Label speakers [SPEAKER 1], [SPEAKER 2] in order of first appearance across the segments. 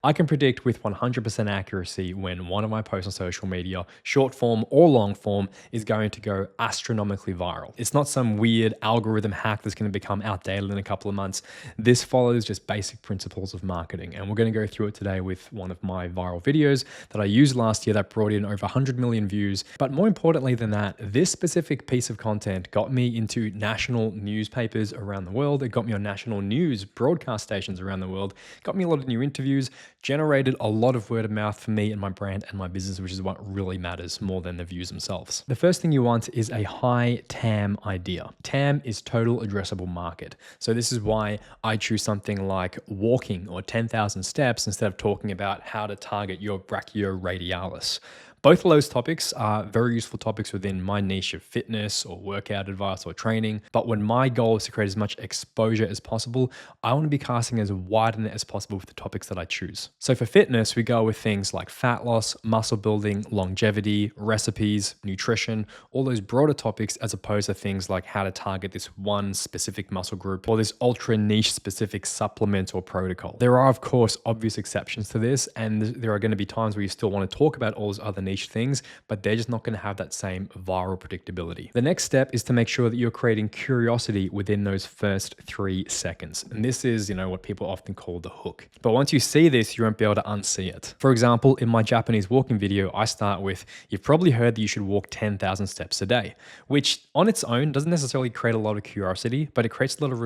[SPEAKER 1] I can predict with 100% accuracy when one of my posts on social media, short form or long form, is going to go astronomically viral. It's not some weird algorithm hack that's going to become outdated in a couple of months. This follows just basic principles of marketing. And we're going to go through it today with one of my viral videos that I used last year that brought in over 100 million views. But more importantly than that, this specific piece of content got me into national newspapers around the world. It got me on national news broadcast stations around the world, got me a lot of new interviews, generated a lot of word of mouth for me and my brand and my business, which is what really matters more than the views themselves. The first thing you want is a high TAM idea. TAM is total addressable market. So this is why I choose something like walking or 10,000 steps instead of talking about how to target your brachioradialis. Both of those topics are very useful topics within my niche of fitness or workout advice or training. But when my goal is to create as much exposure as possible, I want to be casting as wide a net as possible with the topics that I choose. So for fitness, we go with things like fat loss, muscle building, longevity, recipes, nutrition, all those broader topics, as opposed to things like how to target this one specific muscle group or this ultra niche specific supplement or protocol. There are, of course, obvious exceptions to this, and there are going to be times where you still want to talk about all those other niche things, but they're just not going to have that same viral predictability. The next step is to make sure that you're creating curiosity within those first 3 seconds. And this is, what people often call the hook. But once you see this, you won't be able to unsee it. For example, in my Japanese walking video, I start with, you've probably heard that you should walk 10,000 steps a day, which on its own doesn't necessarily create a lot of curiosity, but it creates a lot of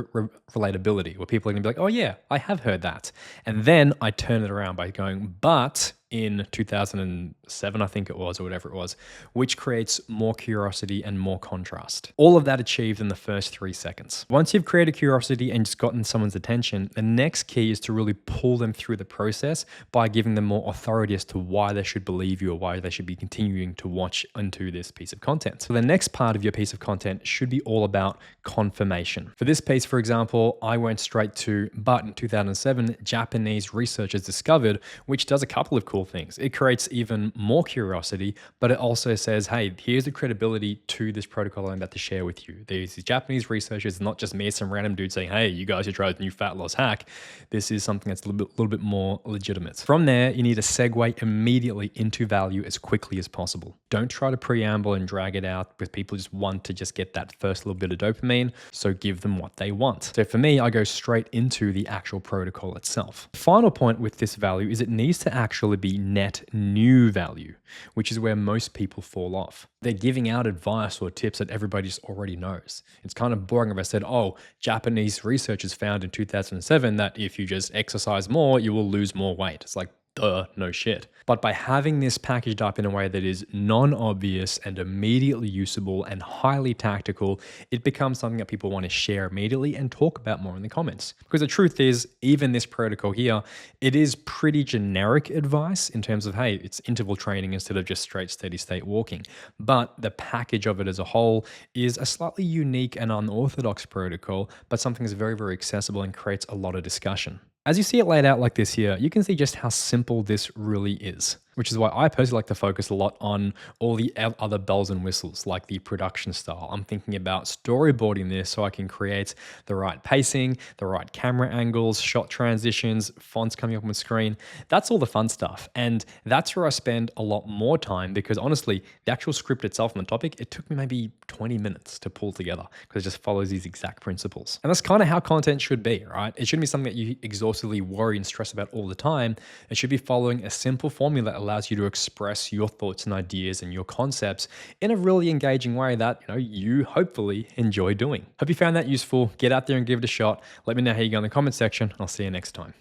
[SPEAKER 1] relatability where people are going to be like, oh yeah, I have heard that. And then I turn it around by going, but in 2007, I think it was, or whatever it was, which creates more curiosity and more contrast. All of that achieved in the first 3 seconds. Once you've created curiosity and just gotten someone's attention, the next key is to really pull them through the process by giving them more authority as to why they should believe you or why they should be continuing to watch into this piece of content. So the next part of your piece of content should be all about confirmation. For this piece, for example, I went straight to, but in 2007, Japanese researchers discovered, which does a couple of cool things. It creates even more curiosity, but it also says, hey, here's the credibility to this protocol I'm about to share with you. These Japanese researchers, not just me, some random dude saying, hey, you guys should try this new fat loss hack. This is something that's a little bit more legitimate. From there, you need to segue immediately into value as quickly as possible. Don't try to preamble and drag it out because people just want to just get that first little bit of dopamine. So give them what they want. So for me, I go straight into the actual protocol itself. The final point with this value is it needs to actually be net new value, which is where most people fall off. They're giving out advice or tips that everybody just already knows. It's kind of boring if I said, oh, Japanese researchers found in 2007 that if you just exercise more, you will lose more weight. It's like, duh, no shit. But by having this packaged up in a way that is non-obvious and immediately usable and highly tactical, it becomes something that people want to share immediately and talk about more in the comments. Because the truth is, even this protocol here, it is pretty generic advice in terms of, hey, it's interval training instead of just straight steady state walking. But the package of it as a whole is a slightly unique and unorthodox protocol, but something that's very, very accessible and creates a lot of discussion. As you see it laid out like this here, you can see just how simple this really is, which is why I personally like to focus a lot on all the other bells and whistles, like the production style. I'm thinking about storyboarding this so I can create the right pacing, the right camera angles, shot transitions, fonts coming up on the screen. That's all the fun stuff. And that's where I spend a lot more time because honestly, the actual script itself on the topic, it took me maybe 20 minutes to pull together because it just follows these exact principles. And that's kind of how content should be, right? It shouldn't be something that you exhaustively worry and stress about all the time. It should be following a simple formula that allows you to express your thoughts and ideas and your concepts in a really engaging way that you hopefully enjoy doing. Hope you found that useful. Get out there and give it a shot. Let me know how you go in the comment section. I'll see you next time.